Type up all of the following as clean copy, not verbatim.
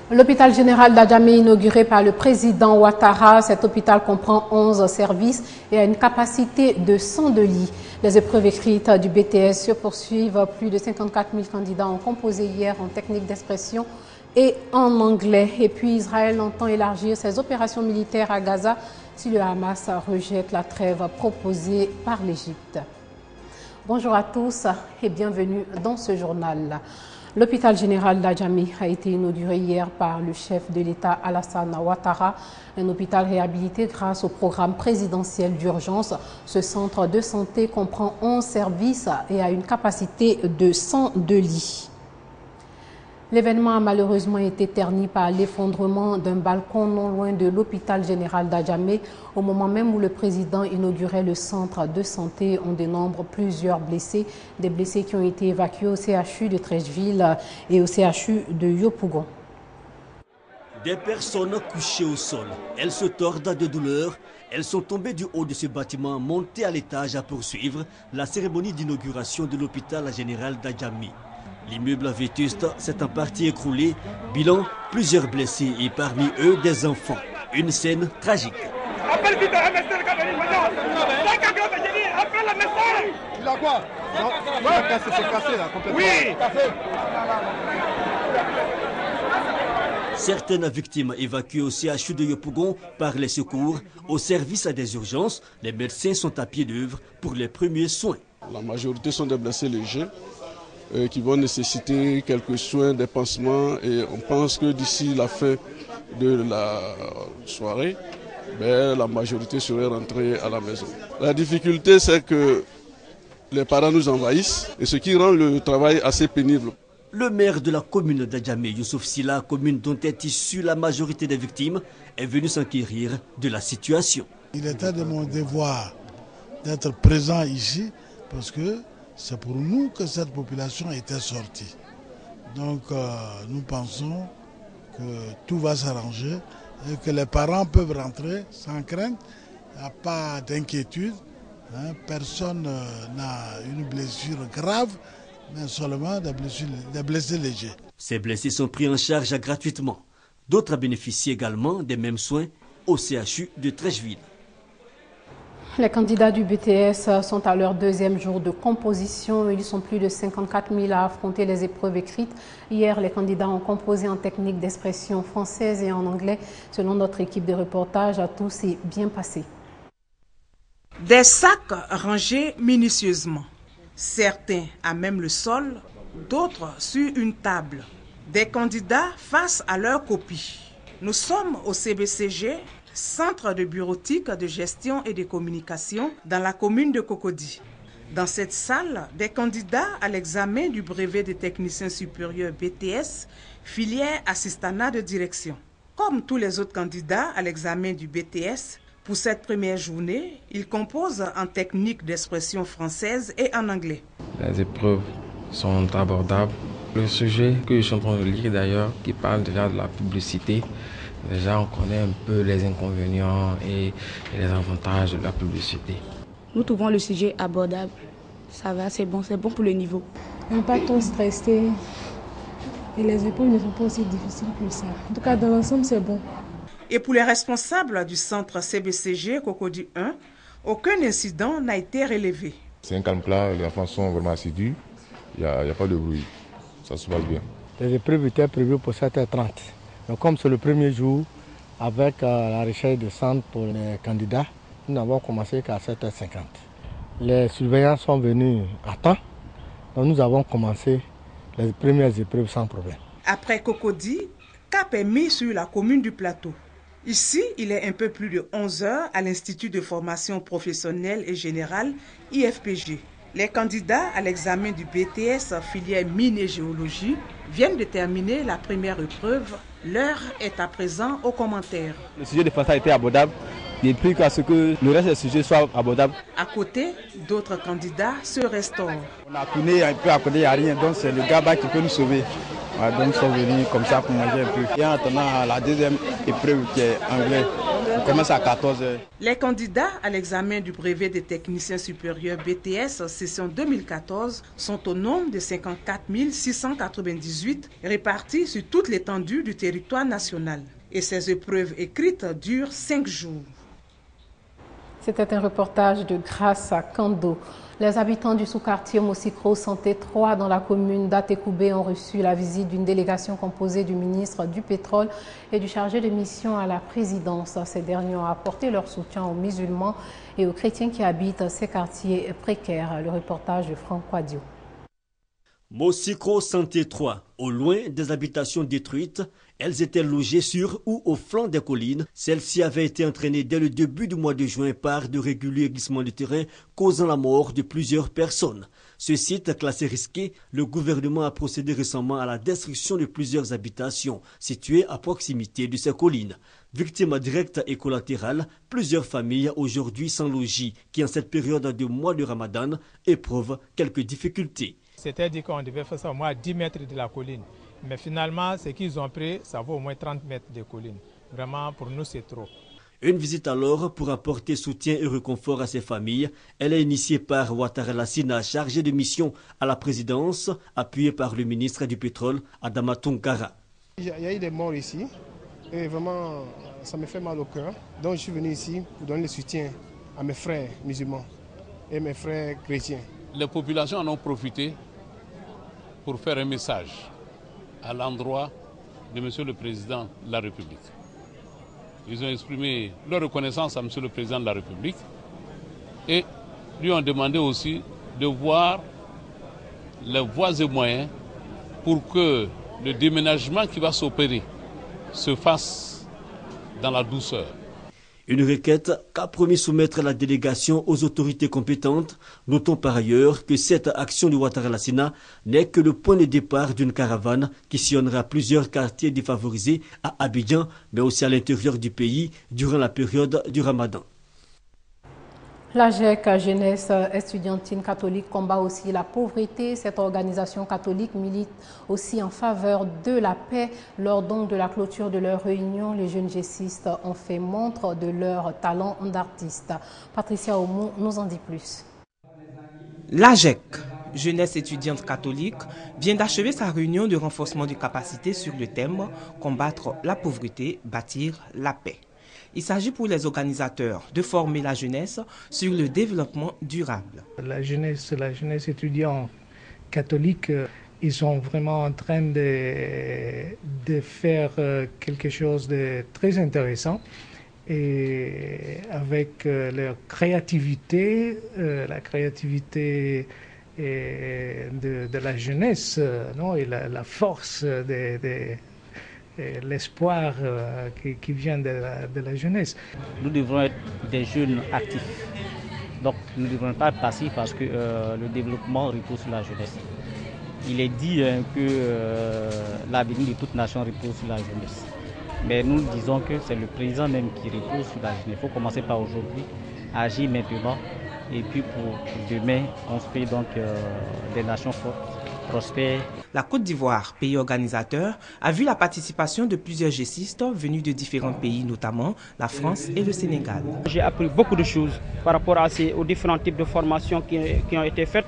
L'hôpital général d'Adjamé, inauguré par le président Ouattara, cet hôpital comprend 11 services et a une capacité de 102 lits. Les épreuves écrites du BTS se poursuivent. Plus de 54 000 candidats ont composé hier en technique d'expression et en anglais. Et puis Israël entend élargir ses opérations militaires à Gaza si le Hamas rejette la trêve proposée par l'Égypte. Bonjour à tous et bienvenue dans ce journal. L'hôpital général d'Adjamé a été inauguré hier par le chef de l'État Alassane Ouattara, un hôpital réhabilité grâce au programme présidentiel d'urgence. Ce centre de santé comprend 11 services et a une capacité de 102 lits. L'événement a malheureusement été terni par l'effondrement d'un balcon non loin de l'hôpital général d'Adjamé. Au moment même où le président inaugurait le centre de santé, on dénombre plusieurs blessés. Des blessés qui ont été évacués au CHU de Treichville et au CHU de Yopougon. Des personnes couchées au sol. Elles se tordent de douleur. Elles sont tombées du haut de ce bâtiment, montées à l'étage à poursuivre la cérémonie d'inauguration de l'hôpital général d'Adjamé. L'immeuble vétuste s'est en partie écroulé. Bilan, plusieurs blessés et parmi eux des enfants. Une scène tragique. Il a quoi? C'est cassé là, complètement. Oui. Certaines victimes évacuées au CHU de Yopougon par les secours. Au service des urgences, les médecins sont à pied d'œuvre pour les premiers soins. La majorité sont des blessés légers qui vont nécessiter quelques soins, des pansements, et on pense que d'ici la fin de la soirée, la majorité serait rentrée à la maison. La difficulté, c'est que les parents nous envahissent, et ce qui rend le travail assez pénible. Le maire de la commune d'Adjamé, Youssouf Silla, commune dont est issue la majorité des victimes, est venu s'enquérir de la situation. Il était de mon devoir d'être présent ici parce que c'est pour nous que cette population était sortie. Donc nous pensons que tout va s'arranger et que les parents peuvent rentrer sans crainte. Il n'y a pas d'inquiétude. Personne n'a une blessure grave, mais seulement des blessés légers. Ces blessés sont pris en charge gratuitement. D'autres bénéficient également des mêmes soins au CHU de Treichville. Les candidats du BTS sont à leur deuxième jour de composition. Ils sont plus de 54 000 à affronter les épreuves écrites. Hier, les candidats ont composé en technique d'expression française et en anglais. Selon notre équipe de reportage, tout s'est bien passé. Des sacs rangés minutieusement. Certains à même le sol, d'autres sur une table. Des candidats face à leur copie. Nous sommes au CBCG, Centre de bureautique, de gestion et de communication dans la commune de Cocody. Dans cette salle, des candidats à l'examen du brevet de technicien supérieur BTS, filière assistanat de direction. Comme tous les autres candidats à l'examen du BTS, pour cette première journée, ils composent en technique d'expression française et en anglais. Les épreuves sont abordables. Le sujet que je suis en train de lire d'ailleurs, qui parle déjà de la publicité, déjà, on connaît un peu les inconvénients et les avantages de la publicité. Nous trouvons le sujet abordable. Ça va, c'est bon pour le niveau. On n'est pas trop stressé et les épreuves ne sont pas aussi difficiles que ça. En tout cas, dans l'ensemble, c'est bon. Et pour les responsables du centre CBCG Cocody 1, aucun incident n'a été relevé. C'est un calme plat, les enfants sont vraiment assidus, il n'y a pas de bruit, ça se passe bien. Les épreuves étaient prévues pour 7h30. Donc, comme c'est le premier jour, avec la recherche de centre pour les candidats, nous n'avons commencé qu'à 7h50. Les surveillants sont venus à temps, donc nous avons commencé les premières épreuves sans problème. Après Cocody, cap est mis sur la commune du Plateau. Ici, il est un peu plus de 11 heures à l'Institut de formation professionnelle et générale, IFPG. Les candidats à l'examen du BTS filière mine et géologie viennent de terminer la première épreuve. L'heure est à présent aux commentaires. Le sujet de français a été abordable. Il est plus qu'à ce que le reste des sujets soit abordable. À côté, d'autres candidats se restaurent. On a tourné un peu à côté, il n'y a rien, donc c'est le gars qui peut nous sauver. Donc ils sont venus comme ça pour manger un peu. Et en attendant la deuxième épreuve qui est anglais. On commence à 14h. Les candidats à l'examen du brevet des techniciens supérieurs BTS session 2014 sont au nombre de 54 698 répartis sur toute l'étendue du territoire national. Et ces épreuves écrites durent 5 jours. C'était un reportage de Grâce à Kando. Les habitants du sous-quartier Mosikro Santé 3 dans la commune d'Atekoubé ont reçu la visite d'une délégation composée du ministre du Pétrole et du chargé de mission à la présidence. Ces derniers ont apporté leur soutien aux musulmans et aux chrétiens qui habitent ces quartiers précaires. Le reportage de Franck Quadio. Mosikro Santé 3, au loin des habitations détruites, elles étaient logées sur ou au flanc des collines. Celles-ci avaient été entraînées dès le début du mois de juin par de réguliers glissements de terrain causant la mort de plusieurs personnes. Ce site classé risqué, le gouvernement a procédé récemment à la destruction de plusieurs habitations situées à proximité de ces collines. Victimes directes et collatérales, plusieurs familles aujourd'hui sans logis qui en cette période de mois de Ramadan éprouvent quelques difficultés. C'était dit qu'on devait faire ça au moins à 10 mètres de la colline. Mais finalement, ce qu'ils ont pris, ça vaut au moins 30 mètres de colline. Vraiment, pour nous, c'est trop. Une visite alors pour apporter soutien et réconfort à ces familles. Elle est initiée par Ouattara Lassina, chargé de mission à la présidence, appuyé par le ministre du Pétrole, Adama Tounkara. Il y a eu des morts ici et vraiment, ça me fait mal au cœur. Donc je suis venu ici pour donner le soutien à mes frères musulmans et mes frères chrétiens. Les populations en ont profité pour faire un message à l'endroit de M. le Président de la République. Ils ont exprimé leur reconnaissance à M. le Président de la République et lui ont demandé aussi de voir les voies et moyens pour que le déménagement qui va s'opérer se fasse dans la douceur. Une requête qu'a promis soumettre la délégation aux autorités compétentes. Notons par ailleurs que cette action de Ouattara Lassina n'est que le point de départ d'une caravane qui sillonnera plusieurs quartiers défavorisés à Abidjan, mais aussi à l'intérieur du pays durant la période du Ramadan. La GEC, Jeunesse Estudiantine Catholique, combat aussi la pauvreté. Cette organisation catholique milite aussi en faveur de la paix. Lors donc de la clôture de leur réunion, les jeunes gessistes ont fait montre de leur talent d'artiste. Patricia Oumou nous en dit plus. La GEC, Jeunesse étudiante catholique, vient d'achever sa réunion de renforcement de capacité sur le thème « Combattre la pauvreté, bâtir la paix ». Il s'agit pour les organisateurs de former la jeunesse sur le développement durable. La jeunesse étudiante catholique, ils sont vraiment en train de faire quelque chose de très intéressant. Et avec leur créativité, la créativité de la jeunesse, non, et la force l'espoir qui vient de la jeunesse. Nous devons être des jeunes actifs. Donc nous ne devons pas être passifs parce que le développement repose sur la jeunesse. Il est dit que l'avenir de toute nation repose sur la jeunesse. Mais nous disons que c'est le président même qui repose sur la jeunesse. Il faut commencer par aujourd'hui, agir maintenant. Et puis pour demain, on se fait donc des nations fortes, prospères. La Côte d'Ivoire, pays organisateur, a vu la participation de plusieurs gessistes venus de différents pays, notamment la France et le Sénégal. J'ai appris beaucoup de choses par rapport aux différents types de formations qui ont été faites,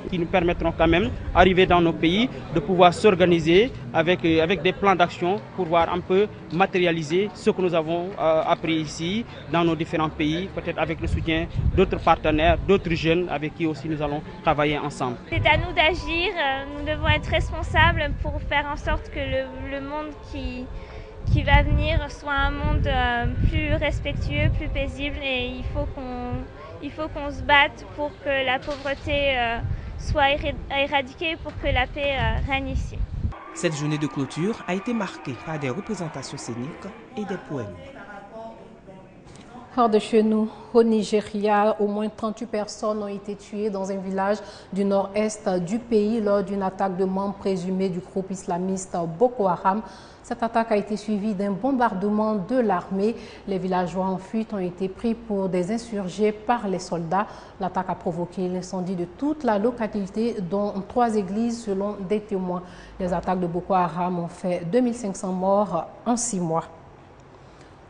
qui nous permettront quand même, arriver dans nos pays, de pouvoir s'organiser avec des plans d'action pour pouvoir un peu matérialiser ce que nous avons appris ici, dans nos différents pays, peut-être avec le soutien d'autres partenaires, d'autres jeunes avec qui aussi nous allons travailler ensemble. C'est à nous d'agir, nous devons être responsables pour faire en sorte que le monde qui va venir soit un monde plus respectueux, plus paisible, et il faut qu'on se batte pour que la pauvreté soit éradiquée, pour que la paix règne ici. Cette journée de clôture a été marquée par des représentations scéniques et des poèmes. Hors de chez nous, au Nigeria, au moins 38 personnes ont été tuées dans un village du nord-est du pays lors d'une attaque de membres présumés du groupe islamiste Boko Haram. Cette attaque a été suivie d'un bombardement de l'armée. Les villageois en fuite ont été pris pour des insurgés par les soldats. L'attaque a provoqué l'incendie de toute la localité, dont 3 églises selon des témoins. Les attaques de Boko Haram ont fait 2500 morts en 6 mois.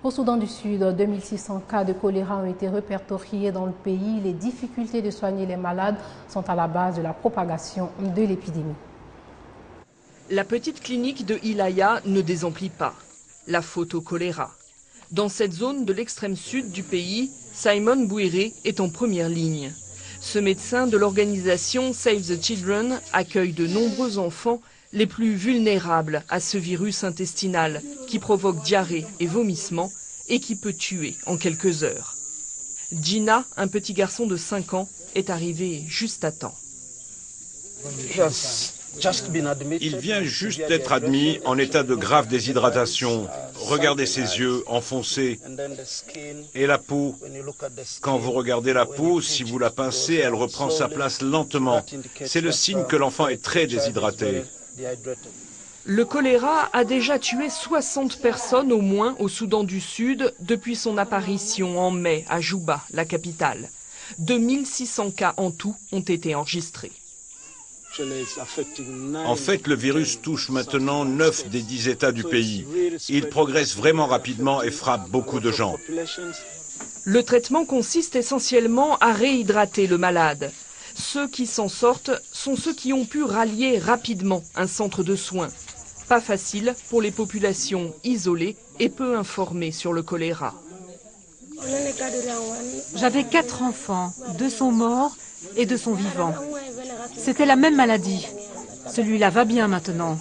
Au Soudan du Sud, 2600 cas de choléra ont été répertoriés dans le pays. Les difficultés de soigner les malades sont à la base de la propagation de l'épidémie. La petite clinique de Ilaya ne désemplit pas. La faute au choléra. Dans cette zone de l'extrême sud du pays, Simon Bouiré est en première ligne. Ce médecin de l'organisation Save the Children accueille de nombreux enfants les plus vulnérables à ce virus intestinal qui provoque diarrhée et vomissements et qui peut tuer en quelques heures. Gina, un petit garçon de 5 ans, est arrivé juste à temps. Il vient juste d'être admis en état de grave déshydratation. Regardez ses yeux enfoncés. Et la peau. Quand vous regardez la peau, si vous la pincez, elle reprend sa place lentement. C'est le signe que l'enfant est très déshydraté. Le choléra a déjà tué 60 personnes au moins au Soudan du Sud depuis son apparition en mai à Juba, la capitale. 2600 cas en tout ont été enregistrés. En fait, le virus touche maintenant 9 des 10 États du pays. Il progresse vraiment rapidement et frappe beaucoup de gens. Le traitement consiste essentiellement à réhydrater le malade. Ceux qui s'en sortent sont ceux qui ont pu rallier rapidement un centre de soins. Pas facile pour les populations isolées et peu informées sur le choléra. J'avais 4 enfants, 2 sont morts et 2 sont vivants. C'était la même maladie. Celui-là va bien maintenant.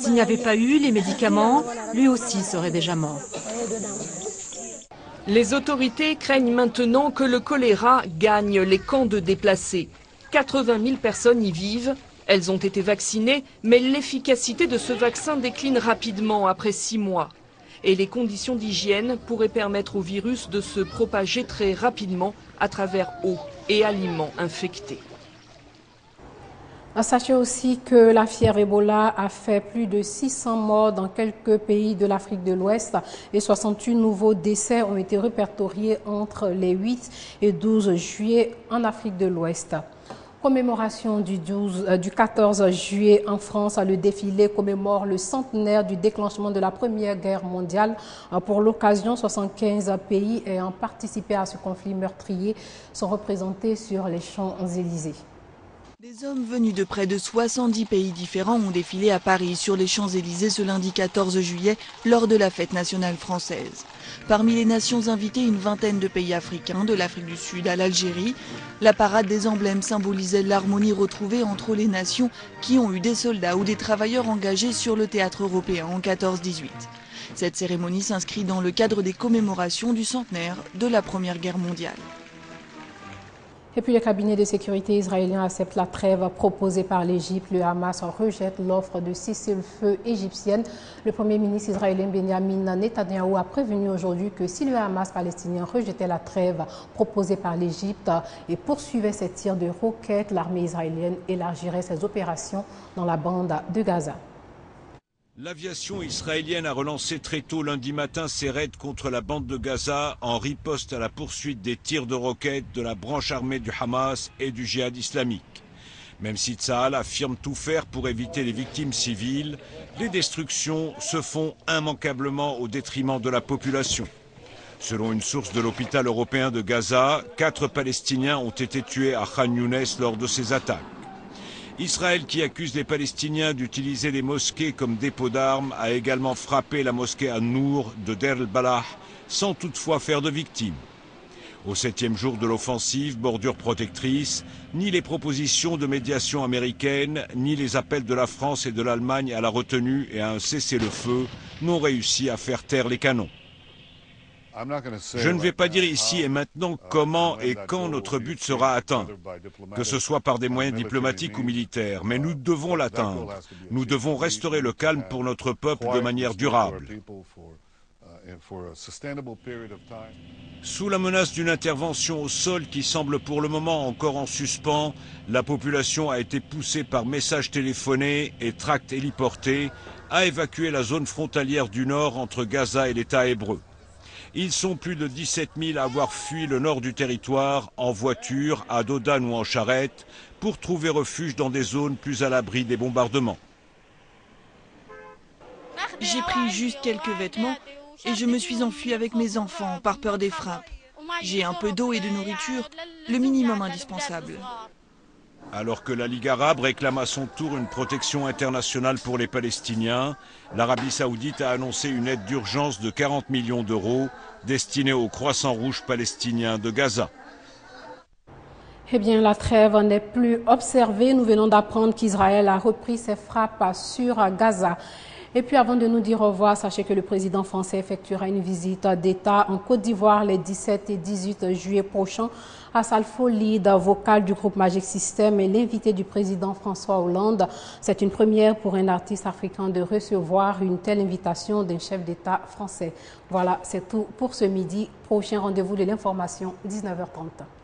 S'il n'y avait pas eu les médicaments, lui aussi serait déjà mort. Les autorités craignent maintenant que le choléra gagne les camps de déplacés. 80 000 personnes y vivent. Elles ont été vaccinées, mais l'efficacité de ce vaccin décline rapidement après 6 mois. Et les conditions d'hygiène pourraient permettre au virus de se propager très rapidement à travers eau et aliments infectés. Sachez aussi que la fièvre Ebola a fait plus de 600 morts dans quelques pays de l'Afrique de l'Ouest et 68 nouveaux décès ont été répertoriés entre les 8 et 12 juillet en Afrique de l'Ouest. Commémoration du 14 juillet en France, le défilé commémore le centenaire du déclenchement de la Première Guerre mondiale. Pour l'occasion, 75 pays ayant participé à ce conflit meurtrier sont représentés sur les Champs-Élysées. Des hommes venus de près de 70 pays différents ont défilé à Paris sur les Champs-Élysées ce lundi 14 juillet lors de la fête nationale française. Parmi les nations invitées, une vingtaine de pays africains, de l'Afrique du Sud à l'Algérie. La parade des emblèmes symbolisait l'harmonie retrouvée entre les nations qui ont eu des soldats ou des travailleurs engagés sur le théâtre européen en 14-18. Cette cérémonie s'inscrit dans le cadre des commémorations du centenaire de la Première Guerre mondiale. Et puis le cabinet de sécurité israélien accepte la trêve proposée par l'Égypte. Le Hamas rejette l'offre de cessez-le-feu égyptienne. Le premier ministre israélien Benjamin Netanyahou a prévenu aujourd'hui que si le Hamas palestinien rejetait la trêve proposée par l'Égypte et poursuivait ses tirs de roquettes, l'armée israélienne élargirait ses opérations dans la bande de Gaza. L'aviation israélienne a relancé très tôt lundi matin ses raids contre la bande de Gaza en riposte à la poursuite des tirs de roquettes de la branche armée du Hamas et du djihad islamique. Même si Tsahal affirme tout faire pour éviter les victimes civiles, les destructions se font immanquablement au détriment de la population. Selon une source de l'hôpital européen de Gaza, 4 Palestiniens ont été tués à Khan Younes lors de ces attaques. Israël, qui accuse les Palestiniens d'utiliser les mosquées comme dépôt d'armes, a également frappé la mosquée An-Nour de Deir el-Balah, sans toutefois faire de victimes. Au 7e jour de l'offensive, bordure protectrice, ni les propositions de médiation américaines, ni les appels de la France et de l'Allemagne à la retenue et à un cessez-le-feu n'ont réussi à faire taire les canons. Je ne vais pas dire ici et maintenant comment et quand notre but sera atteint, que ce soit par des moyens diplomatiques ou militaires, mais nous devons l'atteindre. Nous devons restaurer le calme pour notre peuple de manière durable. Sous la menace d'une intervention au sol qui semble pour le moment encore en suspens, la population a été poussée par messages téléphonés et tracts héliportés à évacuer la zone frontalière du nord entre Gaza et l'État hébreu. Ils sont plus de 17 000 à avoir fui le nord du territoire en voiture, à dos d'âne ou en charrette, pour trouver refuge dans des zones plus à l'abri des bombardements. J'ai pris juste quelques vêtements et je me suis enfuie avec mes enfants par peur des frappes. J'ai un peu d'eau et de nourriture, le minimum indispensable. Alors que la Ligue arabe réclame à son tour une protection internationale pour les Palestiniens, l'Arabie saoudite a annoncé une aide d'urgence de 40 millions d'euros destinée au Croissant Rouge palestinien de Gaza. Eh bien, la trêve n'est plus observée. Nous venons d'apprendre qu'Israël a repris ses frappes sur Gaza. Et puis, avant de nous dire au revoir, sachez que le président français effectuera une visite d'État en Côte d'Ivoire les 17 et 18 juillet prochains. Assalfo, leader vocal du groupe Magic System, et l'invité du président François Hollande. C'est une première pour un artiste africain de recevoir une telle invitation d'un chef d'État français. Voilà, c'est tout pour ce midi. Prochain rendez-vous de l'information, 19h30.